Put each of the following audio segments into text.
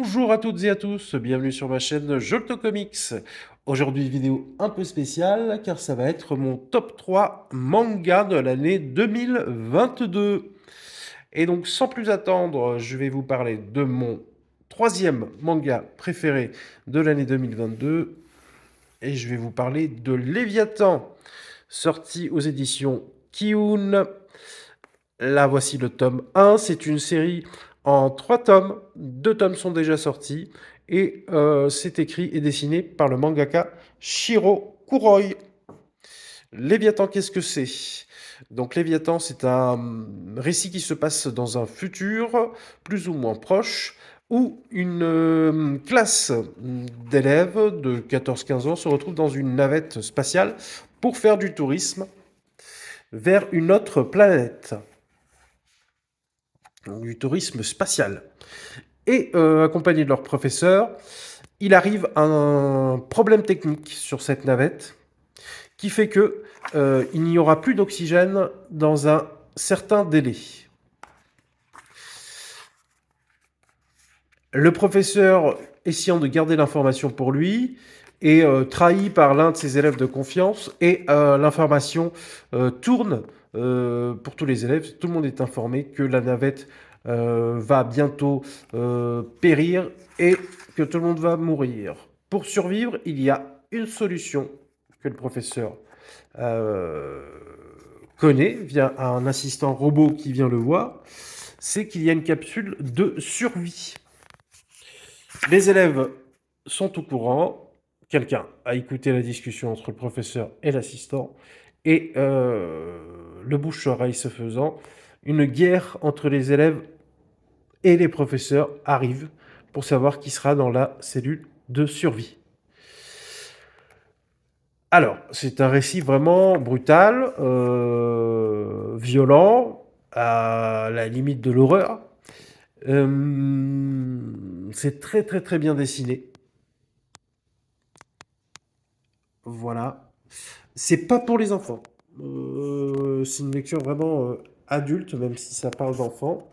Bonjour à toutes et à tous, bienvenue sur ma chaîne Jolto Comics. Aujourd'hui, vidéo un peu spéciale car ça va être mon top 3 manga de l'année 2022. Et donc, sans plus attendre, je vais vous parler de mon troisième manga préféré de l'année 2022. Et je vais vous parler de Léviathan, sorti aux éditions Kiun. Là, voici le tome 1. C'est une série en 3 tomes. 2 tomes sont déjà sortis. Et c'est écrit et dessiné par le mangaka Shiro Kuroi. Léviathan, qu'est-ce que c'est? Donc Léviathan, c'est un récit qui se passe dans un futur plus ou moins proche, où une classe d'élèves de 14-15 ans se retrouve dans une navette spatiale pour faire du tourisme vers une autre planète. Donc, du tourisme spatial. Et accompagnés de leur professeur, il arrive un problème technique sur cette navette qui fait que il n'y aura plus d'oxygène dans un certain délai. Le professeur, essayant de garder l'information pour lui, est trahi par l'un de ses élèves de confiance et l'information tourne pour tous les élèves. Tout le monde est informé que la navette va bientôt périr et que tout le monde va mourir. Pour survivre, il y a une solution que le professeur euh, connaît via un assistant robot qui vient le voir, c'est qu'il y a une capsule de survie. Les élèves sont au courant, quelqu'un a écouté la discussion entre le professeur et l'assistant, et le bouche-oreille se faisant, une guerre entre les élèves et les professeurs arrive pour savoir qui sera dans la cellule de survie. Alors, c'est un récit vraiment brutal, violent, à la limite de l'horreur. C'est très très très bien dessiné. Voilà. C'est pas pour les enfants. C'est une lecture vraiment adulte, même si ça parle d'enfants.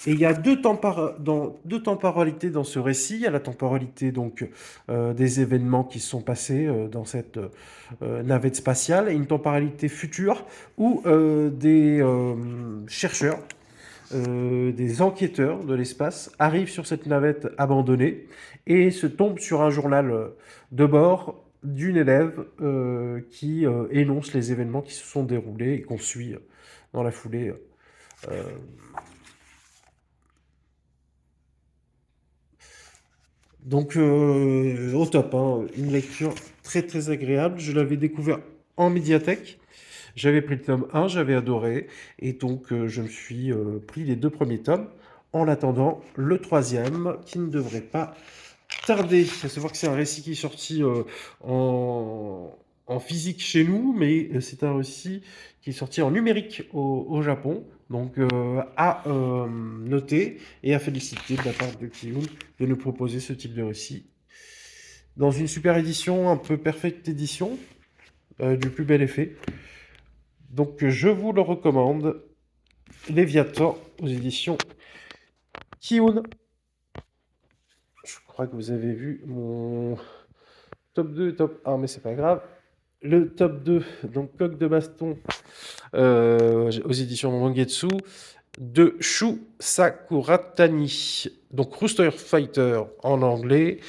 Et il y a deux temporalités dans ce récit. Il y a la temporalité donc des événements qui se sont passés dans cette navette spatiale et une temporalité future où des chercheurs, des enquêteurs de l'espace arrivent sur cette navette abandonnée et se tombent sur un journal de bord d'une élève qui énonce les événements qui se sont déroulés et qu'on suit dans la foulée. euh, Donc, au top, hein. Une lecture très très agréable. Je l'avais découvert en médiathèque. J'avais pris le tome 1, j'avais adoré. Et donc, je me suis pris les 2 premiers tomes en attendant le troisième qui ne devrait pas tarder. Il faut savoir que c'est un récit qui est sorti en, en physique chez nous, mais c'est un récit qui est sorti en numérique au Japon. Donc à noter et à féliciter de la part de Kiyun de nous proposer ce type de récit. Dans une super édition, un peu perfecte édition, du plus bel effet. Donc je vous le recommande. Léviathan aux éditions Kiyun. Je crois que vous avez vu mon top 2 et top 1, mais c'est pas grave. Le top 2, donc Coq de Baston, aux éditions Mangetsu, de Shu Sakuratani. Donc Rooster Fighter en anglais,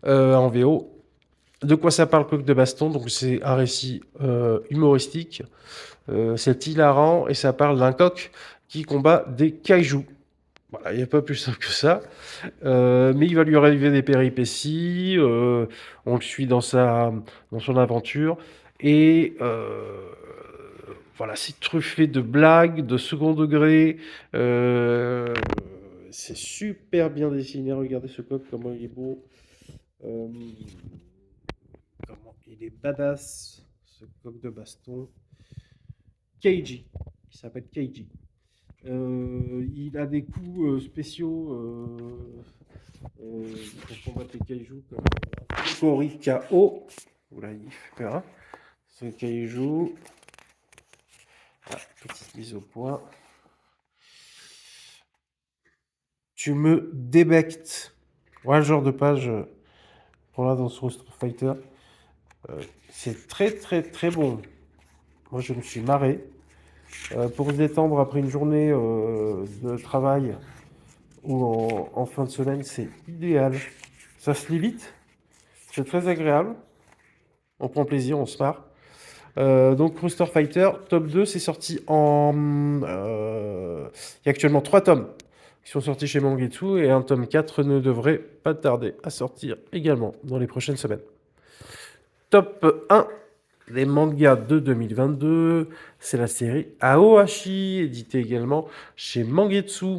en VO. De quoi ça parle Coq de Baston? Donc c'est un récit humoristique. C'est hilarant et ça parle d'un coq qui combat des kaijus. Voilà, il n'y a pas plus simple que ça. Mais il va lui arriver des péripéties. On le suit dans son aventure. Et voilà, c'est truffé de blagues, de second degré. Euh, c'est super bien dessiné. Regardez ce coq, comment il est beau. Euh, comment il est badass, ce coq de baston. Keiji. Il s'appelle Keiji. Il a des coups spéciaux pour combattre les kaijus comme Korikao. Oula, il fait peur. Hein. Ce kaiju. Ah, petite mise au point. Tu me débectes. Voilà le genre de page qu'on a dans ce Roster Fighter. C'est très très très bon. Moi je me suis marré. Pour se détendre après une journée de travail ou en fin de semaine, c'est idéal. Ça se lit vite, c'est très agréable. On prend plaisir, on se marre. Donc Rooster Fighter, tome 2, c'est sorti en... il y a actuellement 3 tomes qui sont sortis chez Mangetsu et un tome 4 ne devrait pas tarder à sortir également dans les prochaines semaines. Top 1 des mangas de 2022, c'est la série Aoashi, éditée également chez Mangetsu.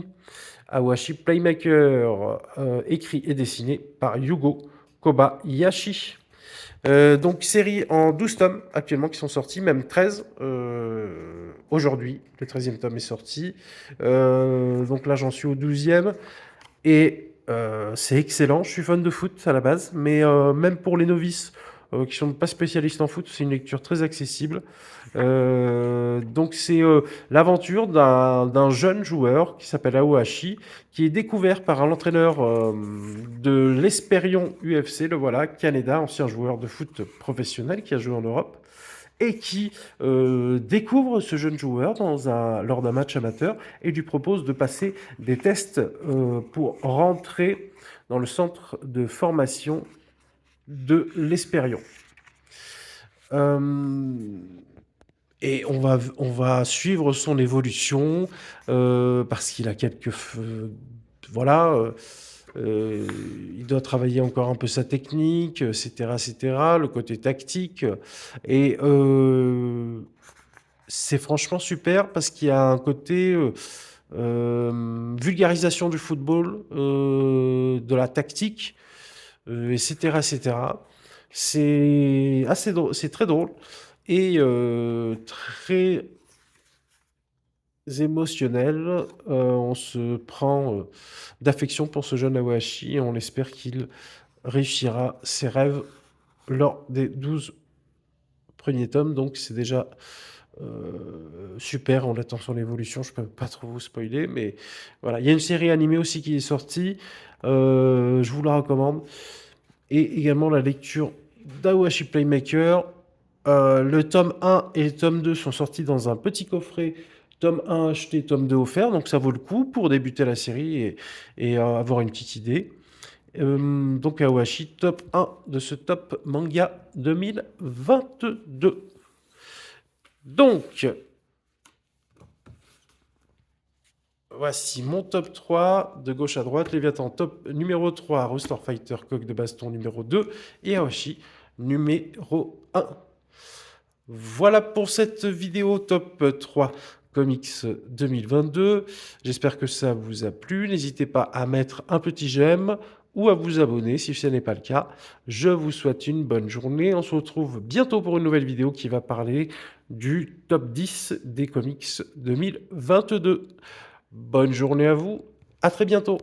Aoashi Playmaker, écrit et dessiné par Yugo Kobayashi. Donc série en 12 tomes actuellement qui sont sortis, même 13 aujourd'hui. Le 13e tome est sorti. Donc là j'en suis au 12e. Et c'est excellent. Je suis fan de foot à la base, mais même pour les novices qui ne sont pas spécialistes en foot, c'est une lecture très accessible. Donc c'est l'aventure d'un jeune joueur qui s'appelle Aohashi, qui est découvert par un entraîneur de l'Esperion UFC, le voilà, Canada, ancien joueur de foot professionnel qui a joué en Europe, et qui découvre ce jeune joueur lors d'un match amateur et lui propose de passer des tests pour rentrer dans le centre de formation de l'Esperion. Et on va suivre son évolution parce qu'il a quelques... voilà, il doit travailler encore un peu sa technique, etc., etc., le côté tactique. Et c'est franchement super parce qu'il y a un côté vulgarisation du football, de la tactique, etc., etc. C'est assez drôle, c'est très drôle et très émotionnel. On se prend d'affection pour ce jeune Awashi et on espère qu'il réussira ses rêves lors des 12 premiers tomes. Donc c'est déjà super, on attend son évolution, je peux pas trop vous spoiler, mais voilà. Il y a une série animée aussi qui est sortie, je vous la recommande. Et également la lecture d'Awashi Playmaker. Le tome 1 et le tome 2 sont sortis dans un petit coffret. Tome 1 acheté, tome 2 offert. Donc ça vaut le coup pour débuter la série et avoir une petite idée. Donc Awashi, top 1 de ce top manga 2022. Donc, voici mon top 3 de gauche à droite. Léviathan, top numéro 3, Rooster Fighter, Coq de Baston numéro 2 et Awashi numéro 1. Voilà pour cette vidéo top 3 comics 2022. J'espère que ça vous a plu. N'hésitez pas à mettre un petit j'aime ou à vous abonner si ce n'est pas le cas. Je vous souhaite une bonne journée. On se retrouve bientôt pour une nouvelle vidéo qui va parler du top 10 des comics 2022. Bonne journée à vous. À très bientôt.